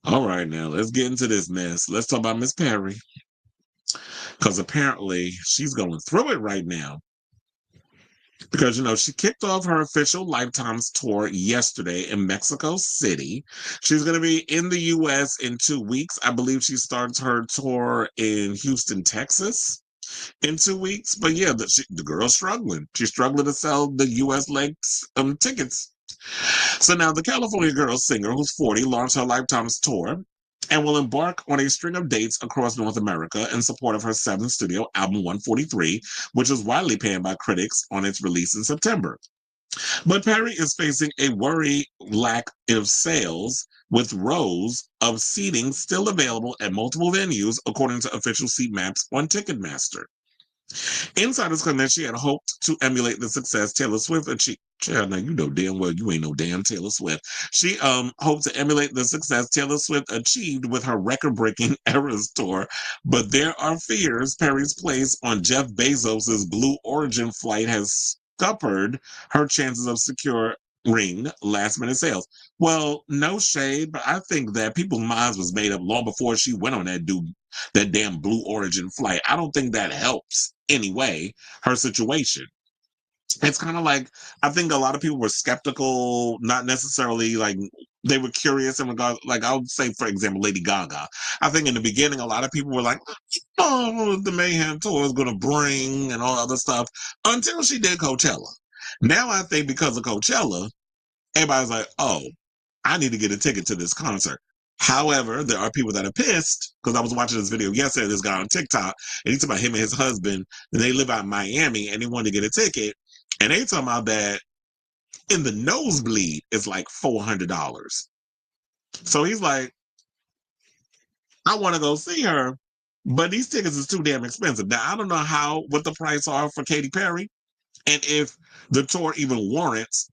All right, now let's get into this mess. Let's talk about Miss Perry because apparently she's going through it right now. Because, she kicked off her official Lifetimes tour yesterday in Mexico City. She's going to be in the U.S. in 2 weeks. I believe she starts her tour in Houston, Texas in 2 weeks. But yeah, the girl's struggling. She's struggling to sell the U.S. legs tickets. So now the California girl singer, who's 40, launched her Lifetimes tour and will embark on a string of dates across North America in support of her seventh studio album 143, which was widely panned by critics on its release in September. But Perry is facing a worry lack of sales, with rows of seating still available at multiple venues, according to official seat maps on Ticketmaster. Insiders claim that she had hoped to emulate the success Taylor Swift achieved. Child, now you know damn well you ain't no damn Taylor Swift. She hoped to emulate the success Taylor Swift achieved with her record-breaking Eras tour, but there are fears Perry's place on Jeff Bezos's Blue Origin flight has scuppered her chances of securing last-minute sales. Well, no shade, but I think that people's minds was made up long before she went on that damn Blue Origin flight. I don't think that helps anyway her situation. It's kind of like I think a lot of people were skeptical, not necessarily like they were curious in regards. Like I would say, for example, Lady Gaga. I think in the beginning, a lot of people were like, "Oh, the Mayhem tour is going to bring and all other stuff," until she did Coachella. Now I think because of Coachella, everybody's like, "Oh, I need to get a ticket to this concert." However, there are people that are pissed because I was watching this video yesterday. This guy on TikTok, and he's talking about him and his husband, and they live out in Miami, and he wanted to get a ticket, and they talking about that in the nosebleed is like $400. So he's like, I want to go see her, but these tickets is too damn expensive. Now I don't know what the price are for Katy Perry, and if the tour even warrants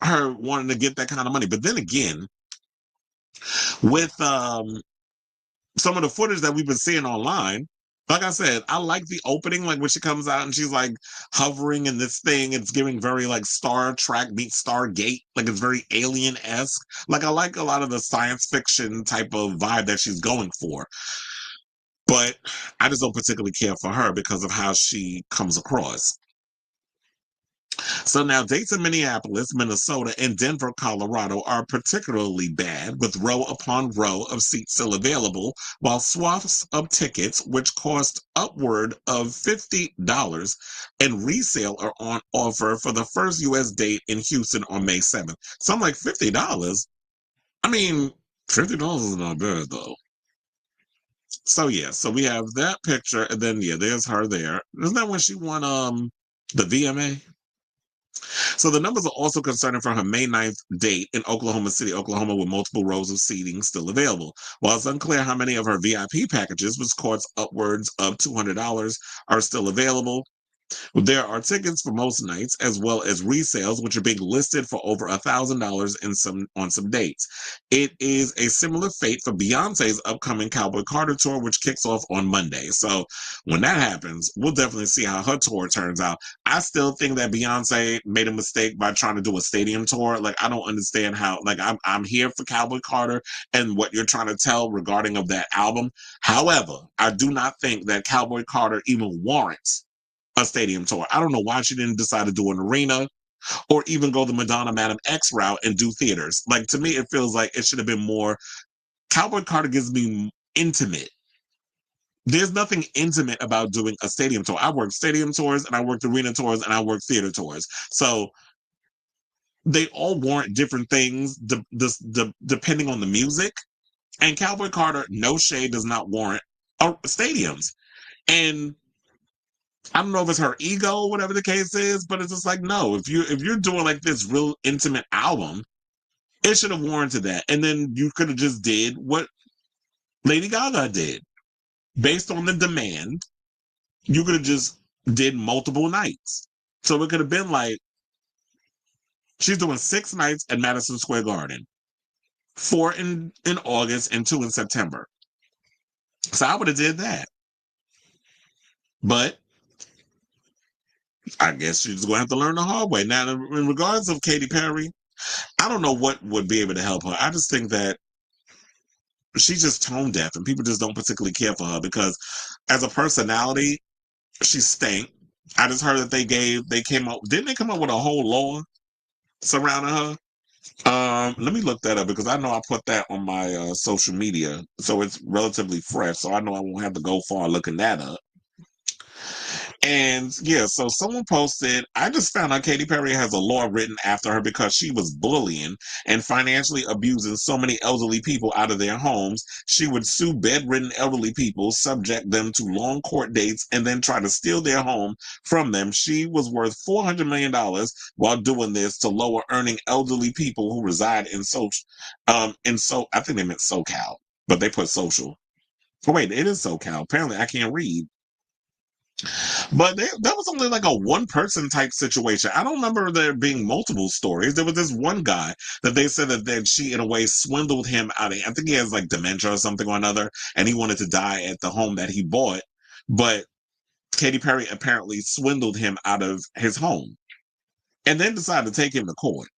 her wanting to get that kind of money. But then again, with some of the footage that we've been seeing online, like I said, I like the opening, like when she comes out and she's like hovering in this thing. It's giving very like Star Trek meets Stargate, like it's very alien-esque. Like I like a lot of the science fiction type of vibe that she's going for. But I just don't particularly care for her because of how she comes across. So now dates in Minneapolis, Minnesota, and Denver, Colorado are particularly bad, with row upon row of seats still available, while swaths of tickets, which cost upward of $50 and resale, are on offer for the first U.S. date in Houston on May 7th. So I'm like, $50? I mean, $50 is not bad though. So yeah, so we have that picture, and then yeah, there's her there. Isn't that when she won the VMA? So the numbers are also concerning for her May 9th date in Oklahoma City, Oklahoma, with multiple rows of seating still available. While it's unclear how many of her VIP packages, which cost upwards of $200, are still available, there are tickets for most nights, as well as resales, which are being listed for over $1,000 on some dates. It is a similar fate for Beyonce's upcoming Cowboy Carter tour, which kicks off on Monday. So when that happens, we'll definitely see how her tour turns out. I still think that Beyonce made a mistake by trying to do a stadium tour. Like I don't understand how. Like I'm here for Cowboy Carter and what you're trying to tell regarding of that album. However, I do not think that Cowboy Carter even warrants a stadium tour. I don't know why she didn't decide to do an arena or even go the Madonna Madam X route and do theaters. Like to me, it feels like it should have been more. Cowboy Carter gives me intimate. There's nothing intimate about doing a stadium tour. I worked stadium tours and I worked arena tours and I worked theater tours. So they all warrant different things depending on the music. And Cowboy Carter, no shade, does not warrant stadiums. And I don't know if it's her ego, whatever the case is, but it's just like, no, if you're doing like this real intimate album, it should have warranted that. And then you could have just did what Lady Gaga did. Based on the demand, you could have just did multiple nights. So it could have been like she's doing 6 nights at Madison Square Garden, 4 in August and 2 in September. So I would have did that. But I guess she's going to have to learn the hard way. Now, in regards of Katy Perry, I don't know what would be able to help her. I just think that she's just tone deaf, and people just don't particularly care for her because, as a personality, she stank. I just heard that didn't they come up with a whole law surrounding her? Let me look that up because I know I put that on my social media, so it's relatively fresh. So I know I won't have to go far looking that up. And yeah, so someone posted, I just found out Katy Perry has a law written after her because she was bullying and financially abusing so many elderly people out of their homes. She would sue bedridden elderly people, subject them to long court dates, and then try to steal their home from them. She was worth $400 million while doing this to lower earning elderly people who reside in I think they meant SoCal, but they put social. Oh wait, it is SoCal. Apparently I can't read. But that was only like a one person type situation. I don't remember there being multiple stories. There was this one guy that they said that she, in a way, swindled him out of, I think he has like dementia or something or another, and he wanted to die at the home that he bought. But Katy Perry apparently swindled him out of his home and then decided to take him to court.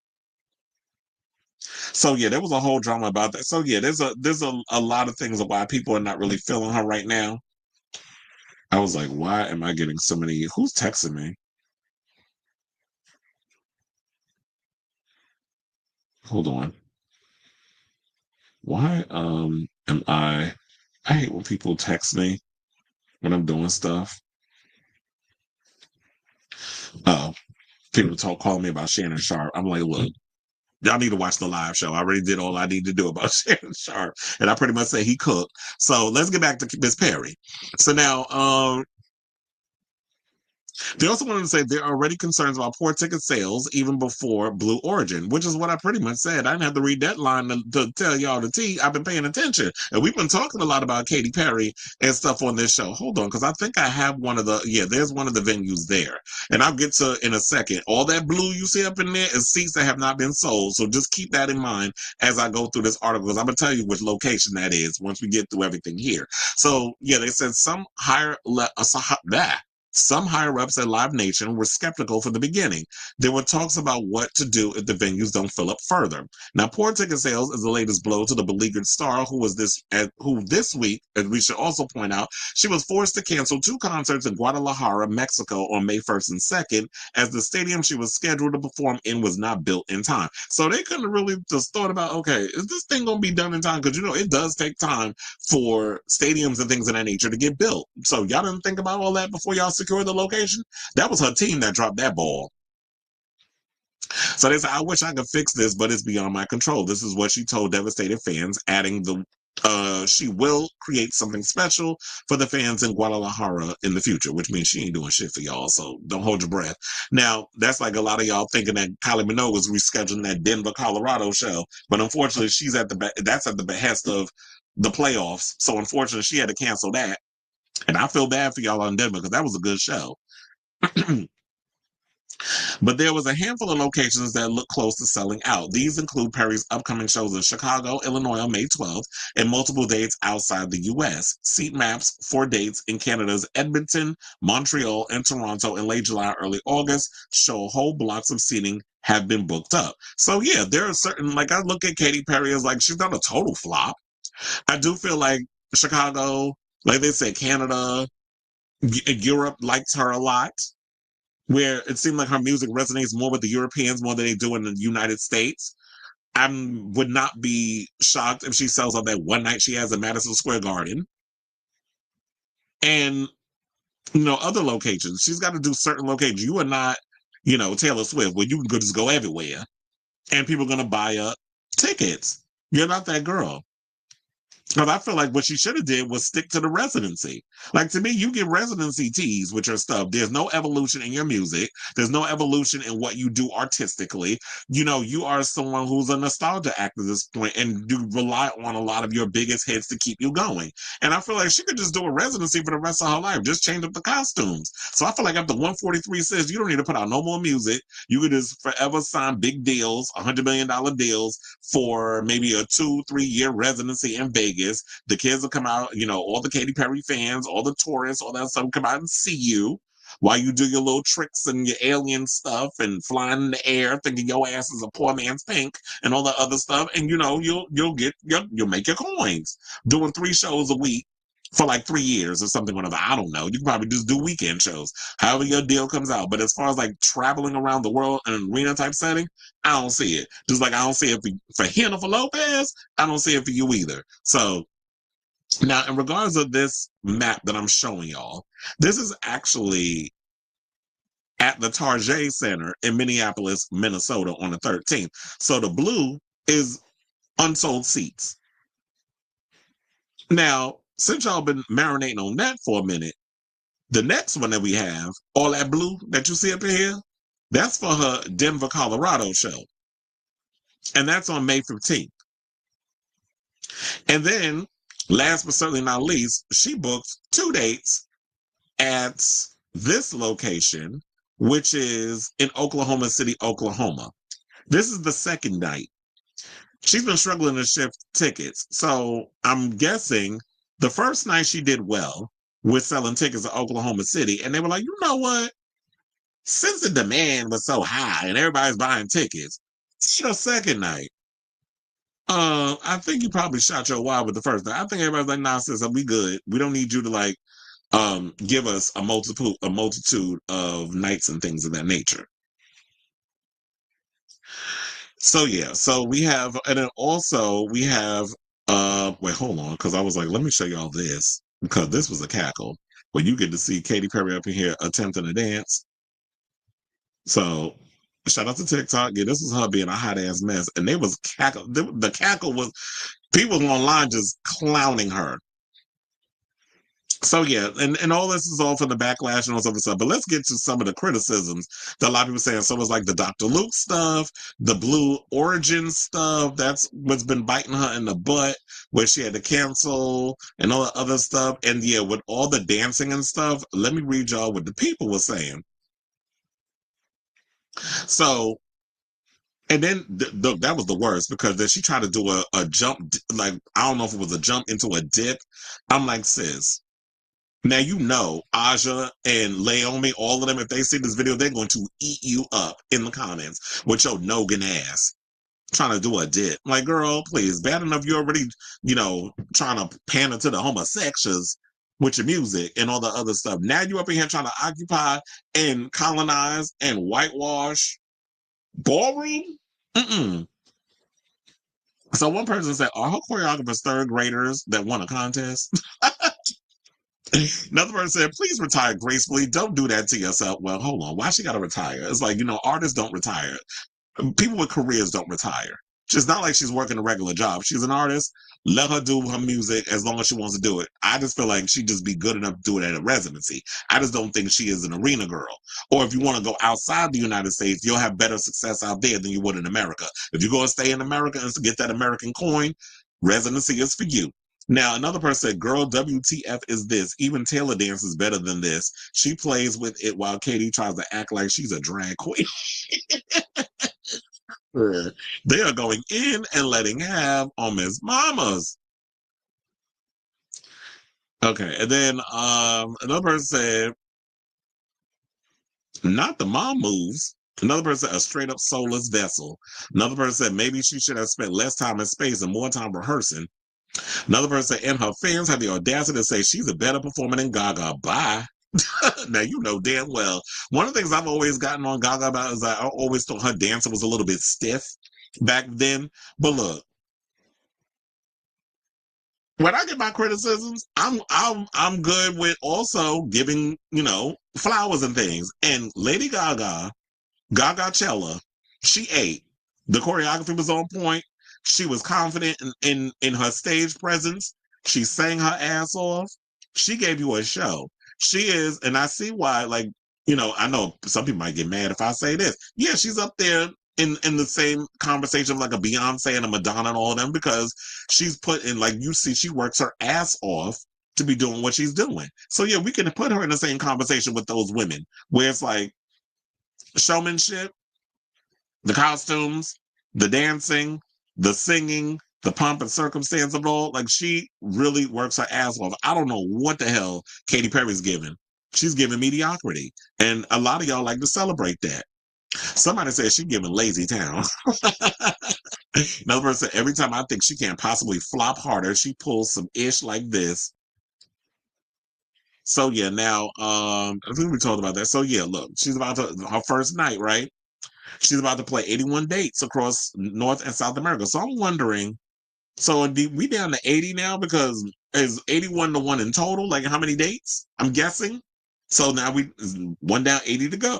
So yeah, there was a whole drama about that. So yeah, there's a lot of things of why people are not really feeling her right now. I was like, why am I getting so many? Who's texting me? Hold on. Why am I hate when people text me when I'm doing stuff. Oh, people call me about Shannon Sharp. I'm like, look, y'all need to watch the live show. I already did all I need to do about Shannon Sharp. And I pretty much say he cooked. So let's get back to Miss Perry. So now they also wanted to say there are already concerns about poor ticket sales even before Blue Origin, which is what I pretty much said. I didn't have to read that line to tell y'all the tea. I've been paying attention. And we've been talking a lot about Katy Perry and stuff on this show. Hold on, because I think I have there's one of the venues there. And I'll get to in a second. All that blue you see up in there is seats that have not been sold. So just keep that in mind as I go through this article, because I'm going to tell you which location that is once we get through everything here. So yeah, they said some higher ups at Live Nation were skeptical from the beginning. There were talks about what to do if the venues don't fill up further. Now, poor ticket sales is the latest blow to the beleaguered star, who this week, and we should also point out, she was forced to cancel 2 concerts in Guadalajara, Mexico, on May 1st and 2nd, as the stadium she was scheduled to perform in was not built in time. So they couldn't really just thought about, okay, is this thing going to be done in time? Because it does take time for stadiums and things of that nature to get built. So y'all didn't think about all that before y'all secured the location? That was her team that dropped that ball. So they said, I wish I could fix this, but it's beyond my control. This is what she told devastated fans, adding she will create something special for the fans in Guadalajara in the future, which means she ain't doing shit for y'all. So don't hold your breath. Now, that's like a lot of y'all thinking that Kylie Minogue was rescheduling that Denver, Colorado show. But unfortunately, that's at the behest of the playoffs. So unfortunately, she had to cancel that. And I feel bad for y'all on Denver because that was a good show. But there was a handful of locations that look close to selling out. These include Perry's upcoming shows in Chicago, Illinois on May 12th, and multiple dates outside the U.S. Seat maps for dates in Canada's Edmonton, Montreal, and Toronto in late July, early August show whole blocks of seating have been booked up. So yeah, there are certain, like I look at Katy Perry as like, she's not a total flop. I do feel like Chicago, like they said, Canada, Europe likes her a lot, where it seemed like her music resonates more with the Europeans more than they do in the United States. I would not be shocked if she sells out that one night she has at Madison Square Garden. And, other locations. She's got to do certain locations. You are not, Taylor Swift, where you can just go everywhere and people are going to buy up tickets. You're not that girl. Because I feel like what she should have did was stick to the residency. Like, to me, you get residency teas with your stuff. There's no evolution in your music. There's no evolution in what you do artistically. You are someone who's a nostalgia act at this point, and you rely on a lot of your biggest hits to keep you going. And I feel like she could just do a residency for the rest of her life. Just change up the costumes. So I feel like after 143 says you don't need to put out no more music. You could just forever sign big deals, $100 million deals for maybe a 2-3 year residency in Vegas. The kids will come out, all the Katy Perry fans, all the tourists, all that stuff come out and see you. while you do your little tricks and your alien stuff and flying in the air, thinking your ass is a poor man's pink and all that other stuff. And you'll make your coins doing 3 shows a week for like 3 years or something, whatever. I don't know. You can probably just do weekend shows, however your deal comes out. But as far as like traveling around the world in an arena type setting, I don't see it. Just like I don't see it for Jennifer Lopez, I don't see it for you either. So now, in regards of this map that I'm showing y'all, this is actually at the Target Center in Minneapolis, Minnesota on the 13th. So the blue is unsold seats. Now, since y'all been marinating on that for a minute, the next one that we have, all that blue that you see up here, that's for her Denver, Colorado show. And that's on May 15th. And then, last but certainly not least, she booked 2 dates at this location, which is in Oklahoma City, Oklahoma. This is the second night. She's been struggling to shift tickets. So I'm guessing the first night she did well with selling tickets to Oklahoma City. And they were like, you know what? Since the demand was so high and everybody's buying tickets, the second night, I think you probably shot your wad with the first night. I think everybody's like, nah, sis, we good. We don't need you to like give us a multitude of nights and things of that nature. So yeah, so we have, and then also we have, wait, hold on, because I was like, let me show y'all this, because this was a cackle. Where you get to see Katy Perry up in here attempting to dance. So shout out to TikTok. Yeah, this was her being a hot ass mess, and they was cackle. The cackle was people online just clowning her. So yeah, and all this is all for the backlash and all this other stuff. But let's get to some of the criticisms that a lot of people saying. So it's like the Dr. Luke stuff, the Blue Origin stuff. That's what's been biting her in the butt, where she had to cancel and all the other stuff. And yeah, with all the dancing and stuff, let me read y'all what the people were saying. So, and then that was the worst, because then she tried to do a jump, like I don't know if it was a jump into a dip. I'm like, sis. Now, you know, Aja and Laomi, all of them, if they see this video, they're going to eat you up in the comments with your noggin ass trying to do a dip. Like, girl, please, bad enough you're already, trying to pander to the homosexuals with your music and all the other stuff. Now you up in here trying to occupy and colonize and whitewash ballroom? Mm-mm. So one person said, are her choreographers third graders that won a contest? Another person said, please retire gracefully. Don't do that to yourself. Well, hold on. Why she got to retire? It's like, artists don't retire. People with careers don't retire. It's not like she's working a regular job. She's an artist. Let her do her music as long as she wants to do it. I just feel like she'd just be good enough to do it at a residency. I just don't think she is an arena girl. Or if you want to go outside the United States, you'll have better success out there than you would in America. If you're going to stay in America and get that American coin, residency is for you. Now, another person said, girl, WTF is this? Even Taylor Dance is better than this. She plays with it while Katy tries to act like she's a drag queen. They are going in and letting have on Miss Mamas. Okay, and then another person said, not the mom moves. Another person said, a straight up soulless vessel. Another person said, maybe she should have spent less time in space and more time rehearsing. Another person said, and her fans have the audacity to say she's a better performer than Gaga. Bye. Now, you know damn well. One of the things I've always gotten on Gaga about is that I always thought her dancing was a little bit stiff back then. But look, when I get my criticisms, I'm good with also giving, flowers and things. And Lady Gaga, Gagachella, she ate. The choreography was on point. She was confident in her stage presence. She sang her ass off. She gave you a show. She is, and I see why, like, I know some people might get mad if I say this. Yeah, she's up there in the same conversation of like a Beyonce and a Madonna and all of them, because she's put in, like, you see, she works her ass off to be doing what she's doing. So yeah, we can put her in the same conversation with those women, where it's like showmanship, the costumes, the dancing, the singing, the pomp and circumstance of it all. Like, she really works her ass off. I don't know what the hell Katy Perry's giving. She's giving mediocrity. And a lot of y'all like to celebrate that. Somebody says she's giving lazy town. Another person said, every time I think she can't possibly flop harder, she pulls some ish like this. So yeah, now I think we talked about that. So yeah, look, she's about to her first night, right? She's about to play 81 dates across North and South America. So I'm wondering, so we down to 80 now because is 81 to one in total? Like how many dates? I'm guessing. So now we one down, 80 to go.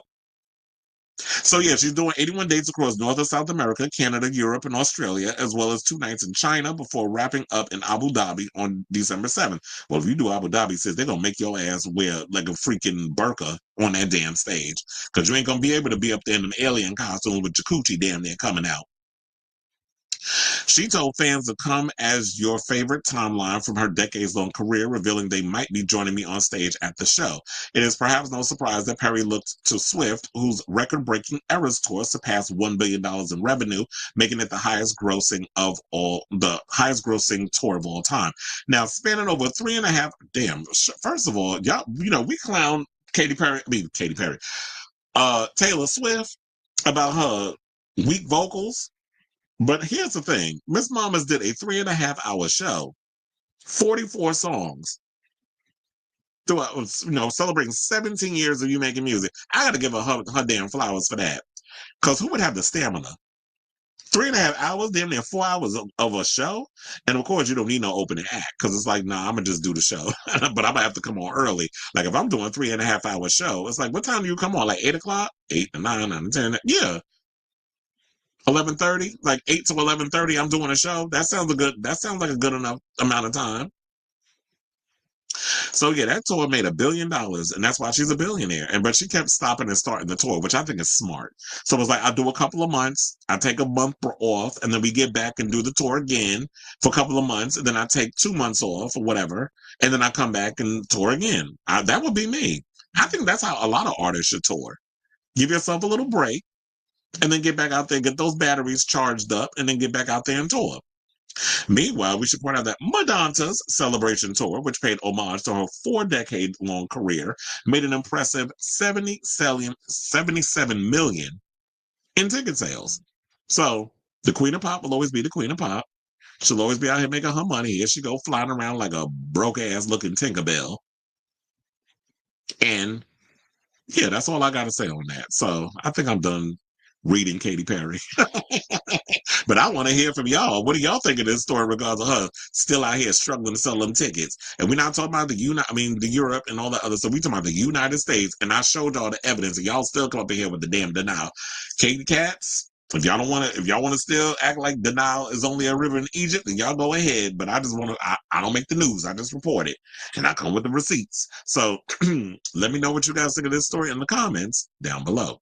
So yeah, she's doing 81 dates across North and South America, Canada, Europe, and Australia, as well as 2 nights in China before wrapping up in Abu Dhabi on December 7th. Well, if you do Abu Dhabi, sis, they're gonna make your ass wear like a freaking burqa on that damn stage. Cause you ain't gonna be able to be up there in an alien costume with your coochie damn near coming out. She told fans to come as your favorite timeline from her decades-long career, revealing they might be joining me on stage at the show. It is perhaps no surprise that Perry looked to Swift, whose record-breaking Eras tour surpassed $1 billion in revenue, making it the highest grossing tour of all time. Now, spanning over 3.5, first of all, y'all, we clown Taylor Swift about her weak vocals. But here's the thing. Miss Mamas did a 3.5 hour show, 44 songs, throughout, celebrating 17 years of you making music. I got to give her damn flowers for that. Because who would have the stamina? 3.5 hours, damn near 4 hours of a show. And of course, you don't need no opening act because it's like, nah, I'm going to just do the show. But I'm going to have to come on early. Like if I'm doing a 3.5 hour show, it's like, what time do you come on? Like 8 o'clock? 8 to 9, 9 to 10. Yeah. 11:30, like 8 to 11:30, I'm doing a show. That sounds like a good enough amount of time. So yeah, that tour made $1 billion, and that's why she's a billionaire. But she kept stopping and starting the tour, which I think is smart. So it was like I do a couple of months, I take a month off, and then we get back and do the tour again for a couple of months, and then I take 2 months off or whatever, and then I come back and tour again. That would be me. I think that's how a lot of artists should tour. Give yourself a little break, and then get back out there, get those batteries charged up, and then get back out there and tour. Meanwhile, we should point out that Madonna's Celebration Tour, which paid homage to her 4-decade-long career, made an impressive 77 million in ticket sales. So the Queen of Pop will always be the Queen of Pop. She'll always be out here making her money. Here she go flying around like a broke-ass looking Tinkerbell. And yeah, that's all I got to say on that. So I think I'm done reading Katy Perry. But I want to hear from y'all. What do y'all think of this story in regards to her still out here struggling to sell them tickets? And we're not talking about the Europe and all that other stuff. We talking about the United States. And I showed y'all the evidence, and y'all still come up in here with the damn denial. Katy Cats, if y'all want to still act like the Nile is only a river in Egypt, then y'all go ahead. But I just want to, I don't make the news. I just report it. And I come with the receipts. So let me know what you guys think of this story in the comments down below.